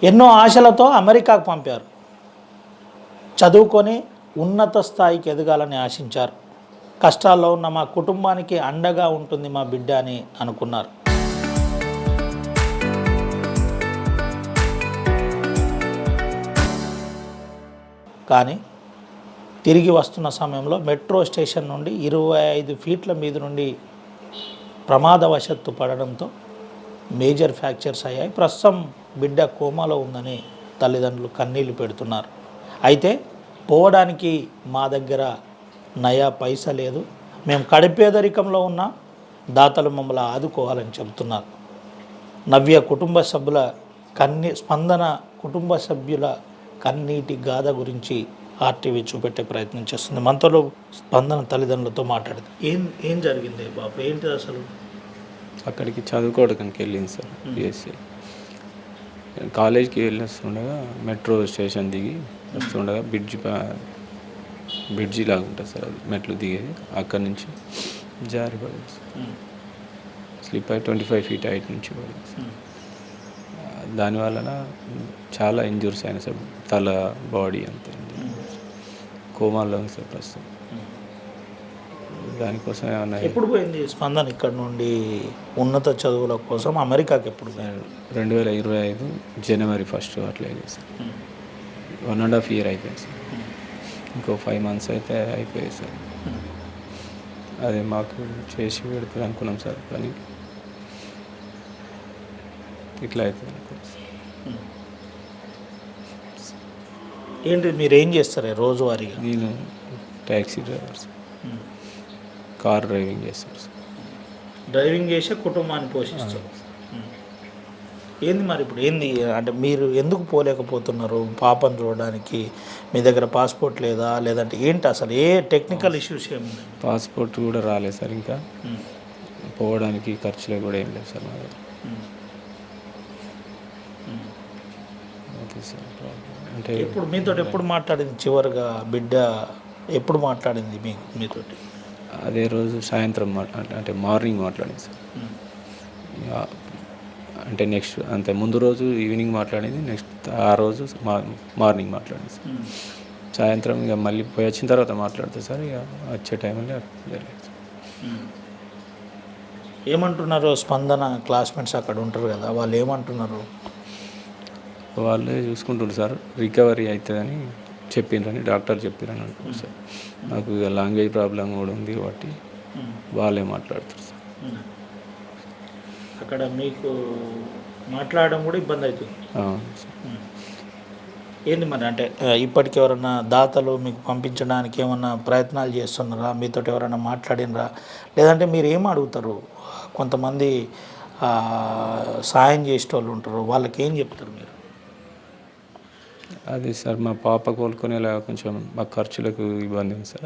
ఎన్నో ఆశలతో అమెరికాకు పంపారు. చదువుకొని ఉన్నత స్థాయికి ఎదగాలని ఆశించారు. కష్టాల్లో ఉన్న మా కుటుంబానికి అండగా ఉంటుంది మా బిడ్డ అని అనుకున్నారు. కానీ తిరిగి వస్తున్న సమయంలో మెట్రో స్టేషన్ నుండి 25 ఫీట్ల మీద నుండి ప్రమాదవశత్తు పడడంతో మేజర్ ఫ్రాక్చర్స్ అయ్యాయి. ప్రస్తుతం బిడ్డ కోమాలో ఉందని తల్లిదండ్రులు కన్నీళ్లు పెడుతున్నారు. అయితే పోవడానికి మా దగ్గర నయా పైసా లేదు, మేము కడిపేదరికంలో ఉన్న దాతలు మమ్మల్ని ఆదుకోవాలని చెబుతున్నారు. నవ్య కుటుంబ సభ్యుల స్పందన కుటుంబ సభ్యుల కన్నీటి గాథ గురించి ఆర్టీవీ చూపెట్టే ప్రయత్నం చేస్తుంది. మనతో స్పందన తల్లిదండ్రులతో మాట్లాడింది. ఏం జరిగింది బాబు, ఏంటి అసలు? అక్కడికి చదువుకోవడానికి వెళ్ళింది సార్. బిఎస్సీ కాలేజ్కి వెళ్ళి వస్తుండగా మెట్రో స్టేషన్ దిగి వస్తుండగా బ్రిడ్జి లాగా ఉంటుంది సార్, అది మెట్లు దిగేది. అక్కడి నుంచి జారి పడింది సార్. స్లిప్ అయి 25 ఫీట్ హైట్ నుంచి పడింది సార్. దానివలన చాలా ఇంజూరీస్ అయినాయి సార్. తల, బాడీ అంతా కోమాలో ఉంది సార్ ప్రస్తుతం. దానికోసం ఏమన్నా. ఎప్పుడు పోయింది స్పందన ఇక్కడ నుండి ఉన్నత చదువుల కోసం అమెరికాకి? ఎప్పుడు? 2025 జనవరి 1 అట్లా అయింది సార్. 1.5 year అయిపోయింది సార్. ఇంకో 5 months అయితే అయిపోయాయి సార్. అదే మాకు చేసి పెడుతుంది అనుకున్నాం సార్, కానీ ఇట్లా అవుతుంది అనుకున్నాం సార్. ఏంటి మీరు ఏం చేస్తారే రోజువారీగా? నేను taxi driver sir, car driving చేస్తాను సార్. డ్రైవింగ్ చేసే కుటుంబాన్ని పోషిస్తారు. ఏంది మరి ఇప్పుడు ఏంది అంటే మీరు ఎందుకు పోలేకపోతున్నారు పాపను చూడడానికి? మీ దగ్గర పాస్పోర్ట్ లేదా, లేదంటే ఏంటి అసలు ఏ టెక్నికల్ ఇష్యూస్ ఏముంది? పాస్పోర్ట్ కూడా రాలేదు సార్, ఇంకా పోవడానికి ఖర్చులే కూడా ఏం లేదు సార్ మా దగ్గర. Okay sir. అంటే ఇప్పుడు మీతో ఎప్పుడు మాట్లాడింది చివరిగా బిడ్డ? ఎప్పుడు మాట్లాడింది మీతోటి? అదే రోజు సాయంత్రం అంటే మార్నింగ్ మాట్లాడింది సార్. అంటే నెక్స్ట్ అంతే ముందు రోజు ఈవినింగ్ మాట్లాడింది, నెక్స్ట్ ఆ రోజు మార్నింగ్ మాట్లాడింది సార్. సాయంత్రం ఇక మళ్ళీ పోయి వచ్చిన తర్వాత మాట్లాడుతుంది సార్. ఇక వచ్చే టైంలో జరిగింది సార్. ఏమంటున్నారు స్పందన క్లాస్మేట్స్ అక్కడ ఉంటారు కదా, వాళ్ళు ఏమంటున్నారు? వాళ్ళే చూసుకుంటున్నారు సార్, రికవరీ అవుతుందని చెప్పిండ్రని డాక్టర్ చెప్పిరని అంటున్నారు సార్. నాకు ఇక లాంగ్వేజ్ ప్రాబ్లం కూడా ఉంది కాబట్టి వాళ్ళే మాట్లాడుతారు సార్. అక్కడ మీకు మాట్లాడడం కూడా ఇబ్బంది అవుతుంది. ఏంది మరి అంటే ఇప్పటికి ఎవరన్నా దాతలు మీకు పంపించడానికి ఏమన్నా ప్రయత్నాలు చేస్తున్నారా? మీతో ఎవరైనా మాట్లాడినరా? లేదంటే మీరు ఏం అడుగుతారు? కొంతమంది సాయం చేసేటోళ్ళు ఉంటారు, వాళ్ళకి ఏం చెప్తారు మీరు? అది సార్ మా పాప కోలుకునేలా కొంచెం మా ఖర్చులకు ఇబ్బంది ఉంది సార్.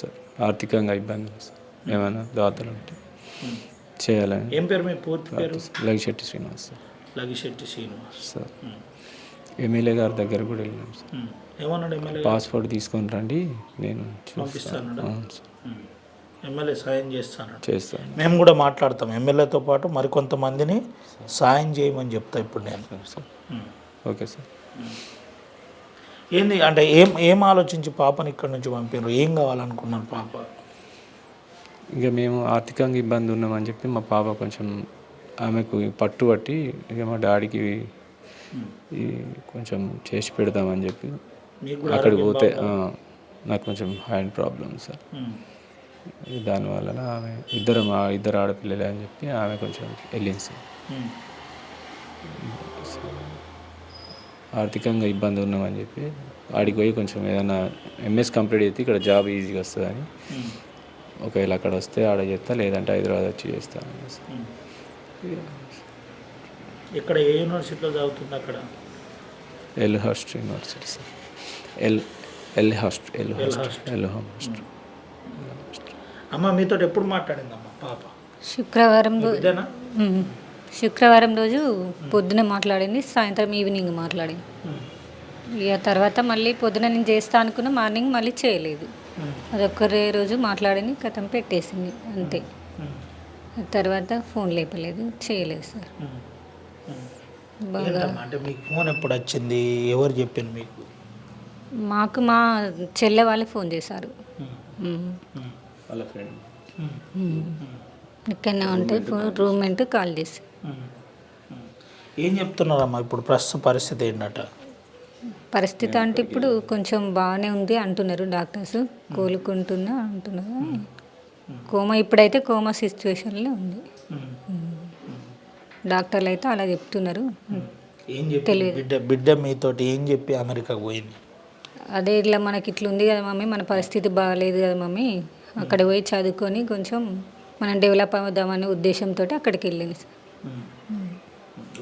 సార్ ఆర్థికంగా ఇబ్బంది ఉంది సార్. ఏమైనా దాతలు ఉంటే చేయాలని. ఏం పేరు మీ పూర్తి పేరు? Lagisetti Srinivas sir. Lagisetti Srinivas sir. MLA గారి దగ్గర కూడా వెళ్ళాం సార్. ఏమన్నాడు ఎమ్మెల్యే? పాస్పోర్ట్ తీసుకొని రండి, నేను పంపిస్తాను. ఎమ్మెల్యే సాయం చేస్తాను. మేము కూడా మాట్లాడతాం ఎమ్మెల్యేతో పాటు మరికొంతమందిని సాయం చేయమని చెప్తా ఇప్పుడు నేను. Sir okay sir. ఏంది అంటే ఏం ఆలోచించి పాపని ఇక్కడ నుంచి పంపారు? ఏం కావాలనుకున్నారు పాప? ఇక మేము ఆర్థికంగా ఇబ్బంది ఉన్నామని చెప్పి మా పాప కొంచెం ఆమెకు పట్టుబట్టి ఇక మా డాడీకి కొంచెం చేసి పెడదామని చెప్పి అక్కడికి పోతే నాకు కొంచెం హ్యాండ్ ప్రాబ్లం సార్. దానివల్ల ఆమె ఇద్దరు ఆడపిల్లలే అని చెప్పి ఆమె కొంచెం వెళ్ళింది సార్. ఆర్థికంగా ఇబ్బంది ఉన్నామని చెప్పి ఆడికి పోయి కొంచెం ఏదైనా ఎంఎస్ కంప్లీట్ అయితే ఇక్కడ జాబ్ ఈజీగా వస్తుందని, ఒకవేళ అక్కడ వస్తే ఆడ చేస్తా, లేదంటే హైదరాబాద్ వచ్చి చేస్తాను. ఇక్కడ ఏ యూనివర్సిటీలో చదువుతుంది? అక్కడ ఎల్హర్స్ట్ యూనివర్సిటీ సార్. ఎల్హర్స్ట్. అమ్మ మీతో ఎప్పుడు మాట్లాడిందమ్మా పాప? శుక్రవారం రోజు పొద్దున మాట్లాడింది, సాయంత్రం ఈవినింగ్ మాట్లాడింది. ఇక తర్వాత మళ్ళీ పొద్దున నేను చేస్తా అనుకున్న, మార్నింగ్ మళ్ళీ చేయలేదు. అదొక్కరే రోజు మాట్లాడింది, కథం పెట్టేసింది అంతే. తర్వాత ఫోన్ లేపలేదు, చేయలేదు సార్. బాగా ఏంటమ్మా అంటే మీకు ఫోన్ ఎప్పుడు వచ్చింది, ఎవరు చెప్పింది మీకు? మాకు మా చెల్లె వాళ్ళు ఫోన్ చేశారు. వాళ్ళ ఫ్రెండ్ ఇక్కడనే ఉంటే రూమ్మేట్ కాల్ చేసి ఏం చెప్తున్నారమ్మా ఇప్పుడు ప్రస్తుత పరిస్థితి ఏంటట? పరిస్థితి అంటే ఇప్పుడు కొంచెం బాగానే ఉంది అంటున్నారు డాక్టర్స్, కోలుకుంటున్నా అంటున్నారు. కోమా ఇప్పుడైతే కోమా సిచ్యువేషన్లో ఉంది. డాక్టర్లు అయితే అలా చెప్తున్నారు. ఏం చెప్పి బిడ్డ మీతోటి ఏం చెప్పి అమెరికాకు పోయింది? అదే ఇట్లా మనకి ఇట్లా ఉంది కదా మమ్మీ, మన పరిస్థితి బాగాలేదు కదా మమ్మీ, అక్కడ పోయి చదువుకొని కొంచెం మనం డెవలప్ అవుదామనే ఉద్దేశంతో అక్కడికి వెళ్ళింది సార్.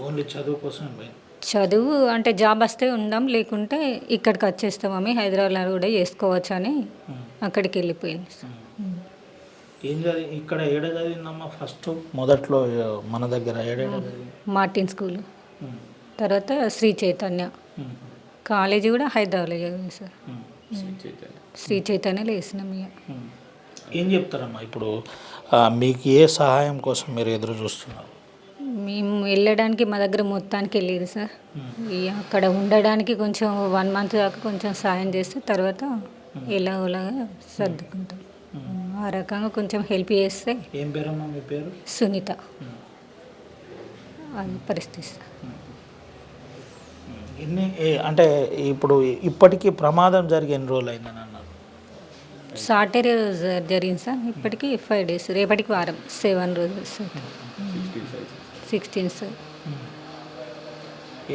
ఓన్లీ చదువు కోసం పోయింది? చదువు అంటే జాబ్ వస్తే ఉందాం, లేకుంటే ఇక్కడికి వచ్చేస్తాం మమ్మీ, హైదరాబాద్లో కూడా చేసుకోవచ్చు అని అక్కడికి వెళ్ళిపోయింది సార్. ఏం చదివి ఇక్కడ ఏడ చదివిందమ్మా? ఫస్ట్ మొదట్లో మన దగ్గర ఏడాది మార్టిన్ స్కూల్, తర్వాత శ్రీ చైతన్య కాలేజీ కూడా హైదరాబాద్లో చదివింది సార్. శ్రీ చైతన్యలో వేసినాం ఇక. ఏం చెప్తారమ్మా ఇప్పుడు మీకు ఏ సహాయం కోసం మీరు ఎదురు చూస్తున్నారు? మేము వెళ్ళడానికి మా దగ్గర మొత్తానికి వెళ్ళేది సార్. ఇక అక్కడ ఉండడానికి కొంచెం 1 month దాకా కొంచెం సాయం చేస్తే తర్వాత ఎలాగోలాగా సర్దుకుంటాం. ఆ రకంగా కొంచెం హెల్ప్ చేస్తే. ఏం పేరమ్మా మీ పేరు? సునీత. అది పరిస్థితి సార్. అంటే ఇప్పుడు ఇప్పటికీ ప్రమాదం జరిగి ఎన్ని రోజులు అయిందని అన్నారు? సాటర్డే రోజు జరిగింది సార్. ఇప్పటికీ 5 days, రేపటికి వారం, 7 రోజులు సార్. 16 సార్.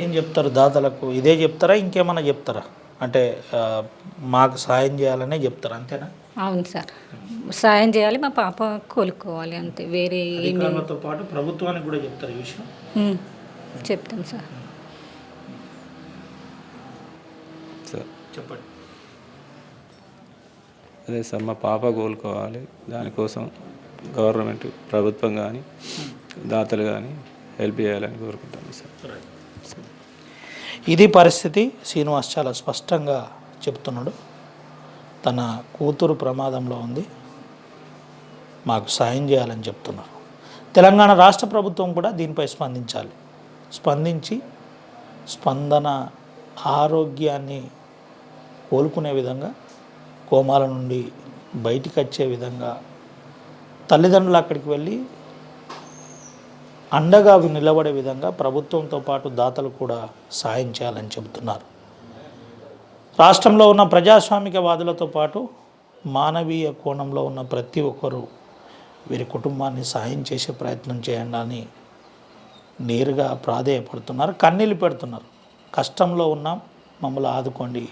ఏం చెప్తారు దాతలకు? ఇదే చెప్తారా ఇంకేమైనా చెప్తారా? అంటే మాకు సాయం చేయాలనే చెప్తారా, అంతేనా? అవును సార్, సాయం చేయాలి, మా పాప కోలుకోవాలి, అంతే. వేరే అధికారులతో పాటు ప్రభుత్వానికి కూడా చెప్తారు ఈ విషయం? చెప్తాం సార్. సార్ చెప్పండి. అదే సార్, మా పాప కోలుకోవాలి, దానికోసం గవర్నమెంట్, ప్రభుత్వం కానీ దాతలు కానీ హెల్ప్ చేయాలని కోరుకుంటాను సార్. ఇది పరిస్థితి. శ్రీనివాస్ చాలా స్పష్టంగా చెప్తున్నాడు. తన కూతురు ప్రమాదంలో ఉంది, మాకు సాయం చేయాలని చెప్తున్నారు. తెలంగాణ రాష్ట్ర ప్రభుత్వం కూడా దీనిపై స్పందించాలి. స్పందించి స్పందన ఆరోగ్యాన్ని కోలుకునే విధంగా, కోమాల నుండి బయటికి వచ్చే విధంగా తల్లిదండ్రులు అక్కడికి వెళ్ళి అండగా నిలబడే విధంగా ప్రభుత్వంతో పాటు దాతలు కూడా సాయం చేయాలని చెబుతున్నారు. రాష్ట్రంలో ఉన్న ప్రజాస్వామికవాదులతో పాటు మానవీయ కోణంలో ఉన్న ప్రతి ఒక్కరూ వీరి కుటుంబాన్ని సాయం చేసే ప్రయత్నం చేయండి అని నేరుగా ప్రాధేయపడుతున్నారు, కన్నీళ్ళు పెడుతున్నారు. కష్టంలో ఉన్నాం, మమ్మల్ని ఆదుకోండి.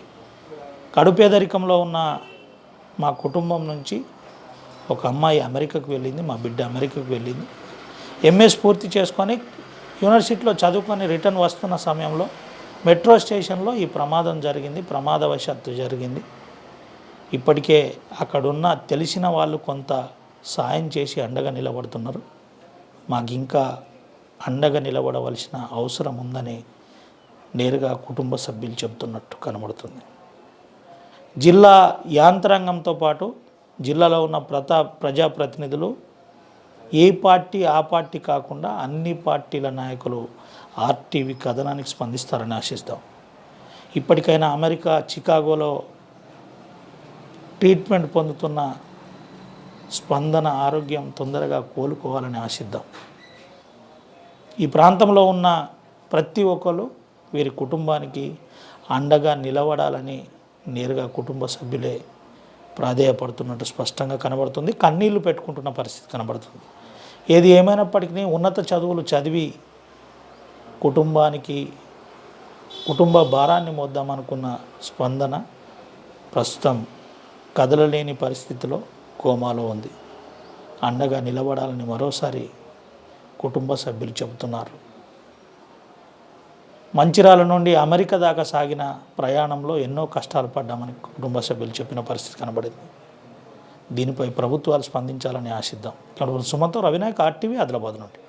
కడుపేదరికంలో ఉన్న మా కుటుంబం నుంచి ఒక అమ్మాయి అమెరికాకు వెళ్ళింది, మా బిడ్డ అమెరికాకు వెళ్ళింది. ఎంఎస్ పూర్తి చేసుకొని యూనివర్సిటీలో చదువుకొని రిటర్న్ వస్తున్న సమయంలో మెట్రో స్టేషన్లో ఈ ప్రమాదం జరిగింది, ప్రమాదవశాత్తు జరిగింది. ఇప్పటికే అక్కడున్న తెలిసిన వాళ్ళు కొంత సాయం చేసి అండగా నిలబడుతున్నారు. మాకు ఇంకా అండగా నిలబడవలసిన అవసరం ఉందని నేరుగా కుటుంబ సభ్యులు చెబుతున్నట్టు కనబడుతుంది. జిల్లా యాంత్రాంగంతో పాటు జిల్లాలో ఉన్న ప్రజాప్రతినిధులు ఏ పార్టీ ఆ పార్టీ కాకుండా అన్ని పార్టీల నాయకులు ఆర్టీవీ కథనానికి స్పందిస్తారని ఆశిస్తాం. ఇప్పటికైనా అమెరికా చికాగోలో ట్రీట్మెంట్ పొందుతున్న స్పందన ఆరోగ్యం తొందరగా కోలుకోవాలని ఆశిద్దాం. ఈ ప్రాంతంలో ఉన్న ప్రతి ఒక్కరు వీరి కుటుంబానికి అండగా నిలబడాలని నేరుగా కుటుంబ సభ్యులే ప్రాధేయపడుతున్నట్టు స్పష్టంగా కనబడుతుంది. కన్నీళ్లు పెట్టుకుంటున్న పరిస్థితి కనబడుతుంది. ఏది ఏమైనప్పటికీ ఉన్నత చదువులు చదివి కుటుంబ భారాన్ని మోద్దామనుకున్న స్పందన ప్రస్తుతం కదలలేని పరిస్థితిలో కోమాలో ఉంది. అండగా నిలబడాలని మరోసారి కుటుంబ సభ్యులు చెబుతున్నారు. మంచిర్యాల నుండి అమెరికా దాకా సాగిన ప్రయాణంలో ఎన్నో కష్టాలు పడ్డామని కుటుంబ సభ్యులు చెప్పిన పరిస్థితి కనబడింది. దీనిపై ప్రభుత్వాలు స్పందించాలని ఆశిద్దాం. సుమంతో రవినాయక్, ఆర్టీవీ, ఆదిలాబాద్ నుండి.